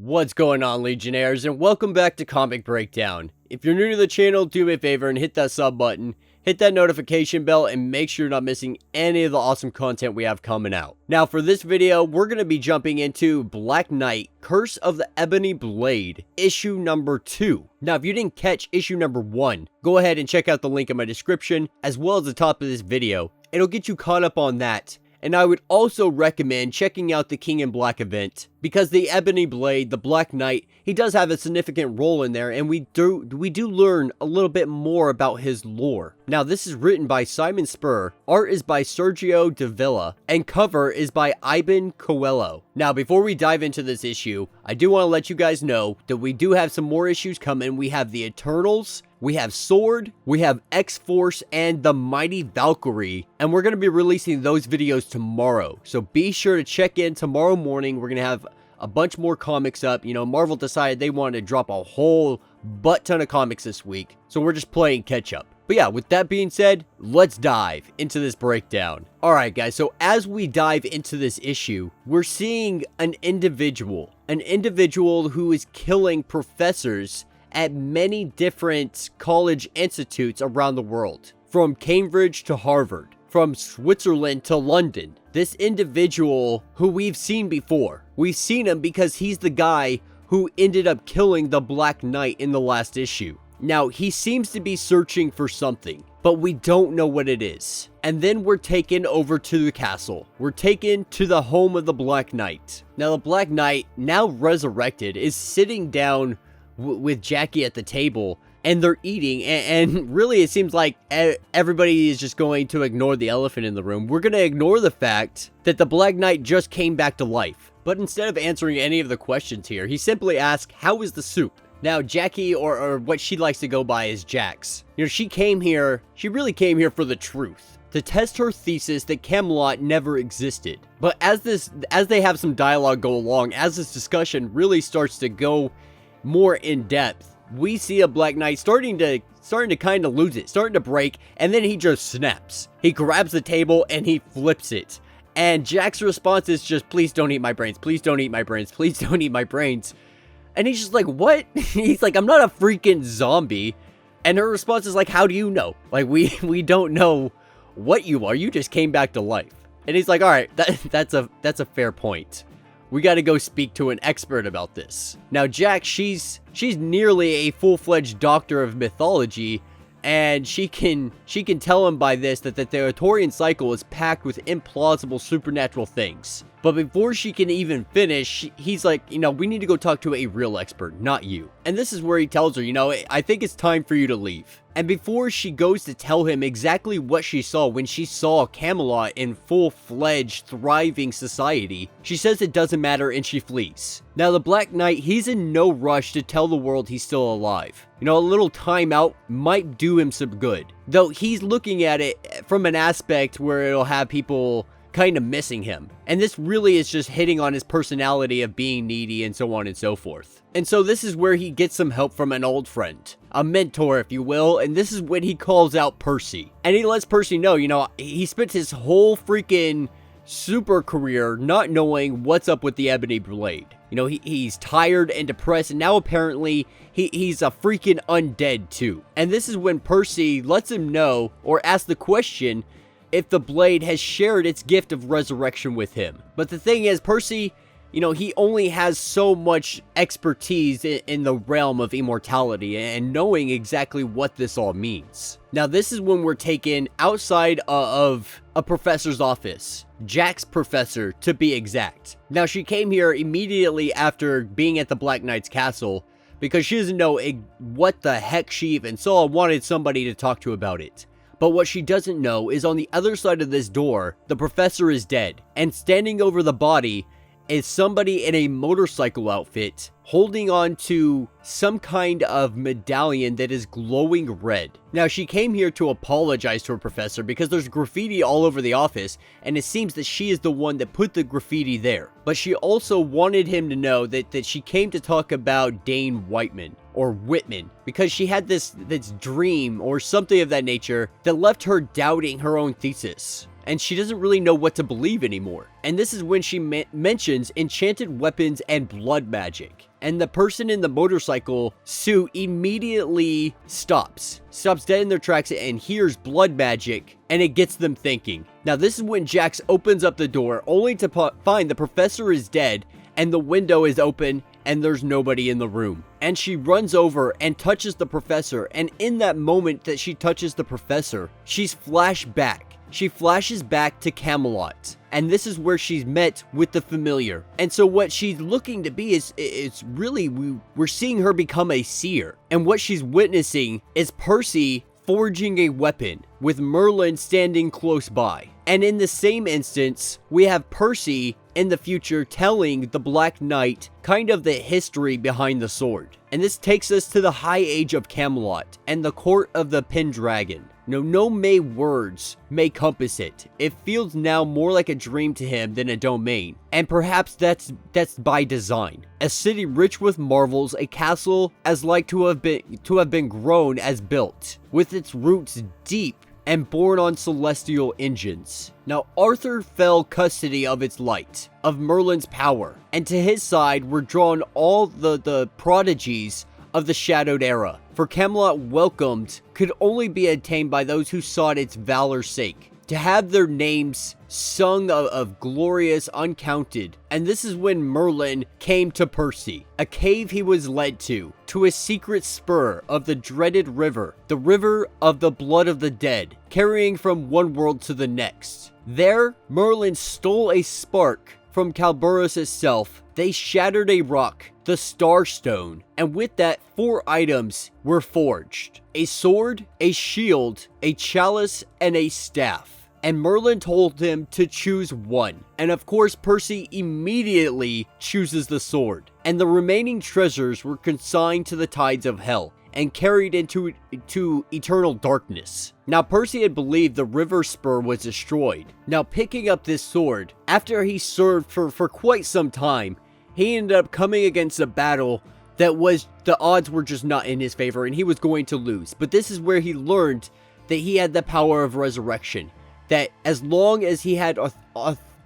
What's going on, Legionnaires, and welcome back to Comic Breakdown. If you're new to the channel, do me a favor and hit that sub button, hit that notification bell, and make sure you're not missing any of the awesome content we have coming out. Now, for this video, we're going to be jumping into Black Knight, Curse of the Ebony Blade, issue number 2. Now, if you didn't catch issue number 1, go ahead and check out the link in my description, as well as the top of this video. It'll get you caught up on that. And I would also recommend checking out the King in Black event, because the Ebony Blade, the Black Knight, he does have a significant role in there, and we do learn a little bit more about his lore. Now, this is written by Simon Spurr, art is by Sergio De Villa, and cover is by Ivan Coelho. Now, before we dive into this issue, I do want to let you guys know that we do have some more issues coming. We have the Eternals, we have Sword, we have X-Force, and the Mighty Valkyrie, and we're going to be releasing those videos tomorrow. So be sure to check in tomorrow morning. We're going to have a bunch more comics up. You know, Marvel decided they wanted to drop a whole butt ton of comics this week, so we're just playing catch up. But yeah, with that being said, let's dive into this breakdown. Alright guys, so as we dive into this issue, we're seeing an individual who is killing professors at many different college institutes around the world, from Cambridge to Harvard, from Switzerland to London. This individual who we've seen before, we've seen him because he's the guy who ended up killing the Black Knight in the last issue. Now, he seems to be searching for something, but we don't know what it is. And then we're taken over to the castle. We're taken to the home of the Black Knight. Now, the Black Knight, now resurrected, is sitting down with Jackie at the table, and they're eating, and really it seems like everybody is just going to ignore the elephant in the room. We're going to ignore the fact that the Black Knight just came back to life. But instead of answering any of the questions here, he simply asks, how is the soup? Now, Jackie, or what she likes to go by is Jax, you know, she really came here for the truth, to test her thesis that Camelot never existed. But as they have some dialogue go along, as this discussion really starts to go more in depth, we see a Black Knight starting to kind of lose it, starting to break, and then he just snaps. He grabs the table and he flips it. And Jack's response is just, please don't eat my brains, please don't eat my brains, please don't eat my brains. And he's just like, what? He's like, I'm not a freaking zombie. And her response is like, how do you know? Like, we don't know what you are, you just came back to life. And he's like, all right, that's a fair point. We got to go speak to an expert about this. Now, Jack, she's nearly a full-fledged doctor of mythology, and she can tell him by this that the Arturian cycle is packed with implausible supernatural things. But before she can even finish, he's like, you know, we need to go talk to a real expert, not you. And this is where he tells her, you know, I think it's time for you to leave. And before she goes to tell him exactly what she saw when she saw Camelot in full-fledged, thriving society, she says it doesn't matter and she flees. Now, the Black Knight, he's in no rush to tell the world he's still alive. You know, a little timeout might do him some good. Though he's looking at it from an aspect where it'll have people kind of missing him. And this really is just hitting on his personality of being needy and so on and so forth. And so this is where he gets some help from an old friend, a mentor if you will, and this is when he calls out Percy. And he lets Percy know, you know, he spent his whole freaking super career not knowing what's up with the Ebony Blade. You know, he's tired and depressed, and now apparently he's a freaking undead too. And this is when Percy lets him know, or asks the question, if the blade has shared its gift of resurrection with him. But the thing is, Percy, you know, he only has so much expertise in the realm of immortality and knowing exactly what this all means. Now, this is when we're taken outside of a professor's office. Jack's professor, to be exact. Now, she came here immediately after being at the Black Knight's castle because she doesn't know what the heck she even saw and wanted somebody to talk to about it. But what she doesn't know is on the other side of this door, the professor is dead, and standing over the body is somebody in a motorcycle outfit holding on to some kind of medallion that is glowing red. Now, she came here to apologize to her professor because there's graffiti all over the office, and it seems that she is the one that put the graffiti there. But she also wanted him to know that she came to talk about Dane Whitman, or Whitman, because she had this dream or something of that nature that left her doubting her own thesis. and she doesn't really know what to believe anymore. And this is when she mentions enchanted weapons and blood magic. And the person in the motorcycle suit immediately stops dead in their tracks and hears blood magic, and it gets them thinking. Now this is when Jax opens up the door only to find the professor is dead and the window is open and there's nobody in the room. And she runs over and touches the professor, and in that moment that she touches the professor, she's flashed back. She flashes back to Camelot, and this is where she's met with the familiar. And so what she's looking to be is really, we're seeing her become a seer. And what she's witnessing is Percy forging a weapon with Merlin standing close by. And in the same instance, we have Percy in the future telling the Black Knight kind of the history behind the sword. And this takes us to the High Age of Camelot and the court of the Pendragon. No may words may compass it. It feels now more like a dream to him than a domain. And perhaps that's by design. A city rich with marvels, a castle as like to have been grown as built, with its roots deep and born on celestial engines. Now Arthur fell custody of its light, of Merlin's power, and to his side were drawn all the prodigies of the Shadowed Era. For Camelot welcomed could only be attained by those who sought its valor's sake, to have their names sung of glorious uncounted. And this is when Merlin came to Percy, a cave he was led to a secret spur of the dreaded river, the river of the blood of the dead, carrying from one world to the next. There, Merlin stole a spark from Calburus itself. They shattered a rock, the Starstone, and with that 4 items were forged: a sword, a shield, a chalice, and a staff. And Merlin told him to choose one. And of course, Percy immediately chooses the sword. And the remaining treasures were consigned to the tides of hell and carried into eternal darkness. Now Percy had believed the river spur was destroyed. Now picking up this sword, after he served for quite some time, he ended up coming against a battle that the odds were just not in his favor and he was going to lose. But this is where he learned that he had the power of resurrection. That as long as he had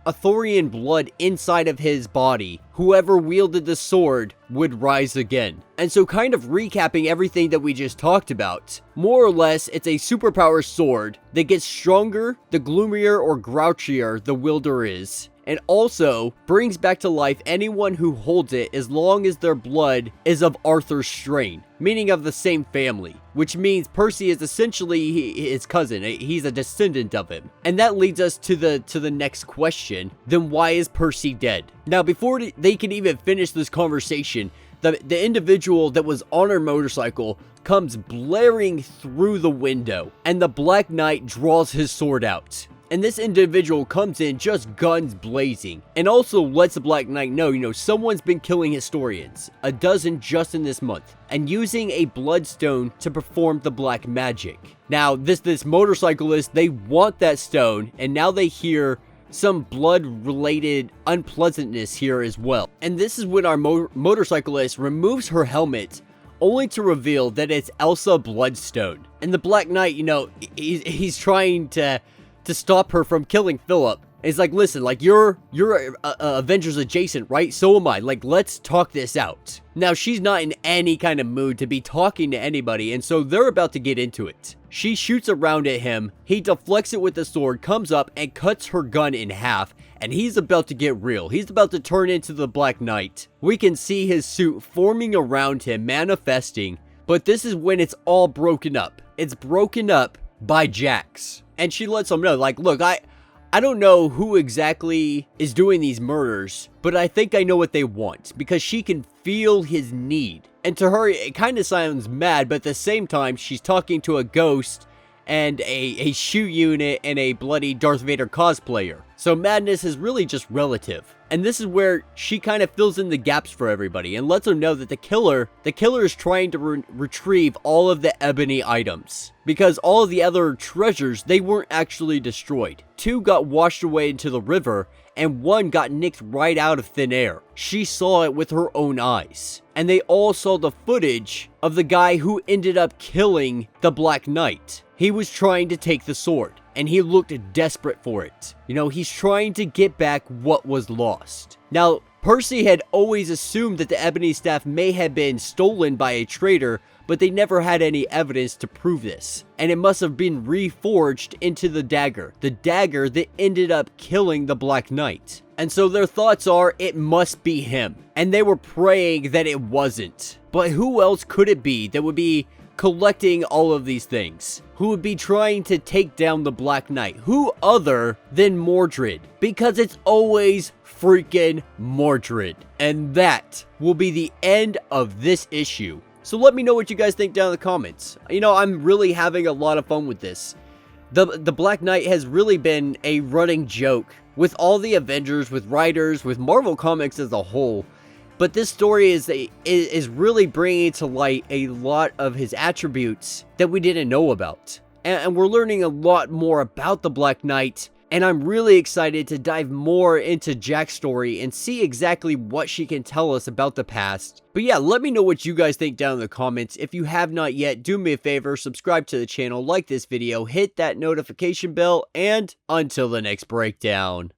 Arthurian blood inside of his body, whoever wielded the sword would rise again. And so kind of recapping everything that we just talked about, more or less it's a superpower sword that gets stronger the gloomier or grouchier the wielder is. And also brings back to life anyone who holds it as long as their blood is of Arthur's strain, meaning of the same family, which means Percy is essentially his cousin. He's a descendant of him. And that leads us to the next question. Then why is Percy dead? Now, before they can even finish this conversation, the individual that was on her motorcycle comes blaring through the window, and the Black Knight draws his sword out. And this individual comes in just guns blazing, and also lets the Black Knight know, someone's been killing historians, a dozen just in this month, and using a bloodstone to perform the black magic. Now, this motorcyclist, they want that stone, and now they hear some blood-related unpleasantness here as well. And this is when our motorcyclist removes her helmet, only to reveal that it's ELSA Bloodstone. And the Black Knight, he's trying to stop her from killing Philip. And he's like, listen, you're Avengers adjacent, right? So am I. Let's talk this out. Now, she's not in any kind of mood to be talking to anybody, and so they're about to get into it. She shoots around at him. He deflects it with the sword, comes up, and cuts her gun in half. And he's about to get real. He's about to turn into the Black Knight. We can see his suit forming around him, manifesting. But this is when it's all broken up. It's broken up by Jax. And she lets him know, look, I don't know who exactly is doing these murders, but I think I know what they want, because she can feel his need. And to her, it kind of sounds mad, but at the same time, she's talking to a ghost and a shoe unit and a bloody Darth Vader cosplayer. So madness is really just relative. And this is where she kind of fills in the gaps for everybody and lets them know that the killer is trying to retrieve all of the ebony items. Because all of the other treasures, they weren't actually destroyed. 2 got washed away into the river, and 1 got nicked right out of thin air. She saw it with her own eyes. And they all saw the footage of the guy who ended up killing the Black Knight. He was trying to take the sword. and he looked desperate for it. You know, he's trying to get back what was lost. Now, Percy had always assumed that the ebony staff may have been stolen by a traitor, but they never had any evidence to prove this. And it must have been reforged into the dagger that ended up killing the Black Knight. And so their thoughts are, it must be him. And they were praying that it wasn't. But who else could it be that would be collecting all of these things? Who would be trying to take down the Black Knight? Who other than Mordred? Because it's always freaking Mordred. And that will be the end of this issue. So let me know what you guys think down in the comments. You know, I'm really having a lot of fun with this. The Black Knight has really been a running joke with all the Avengers, with writers, with Marvel Comics as a whole. But this story is really bringing to light a lot of his attributes that we didn't know about. And we're learning a lot more about the Black Knight. And I'm really excited to dive more into Jack's story and see exactly what she can tell us about the past. But yeah, let me know what you guys think down in the comments. If you have not yet, do me a favor, subscribe to the channel, like this video, hit that notification bell, and until the next breakdown.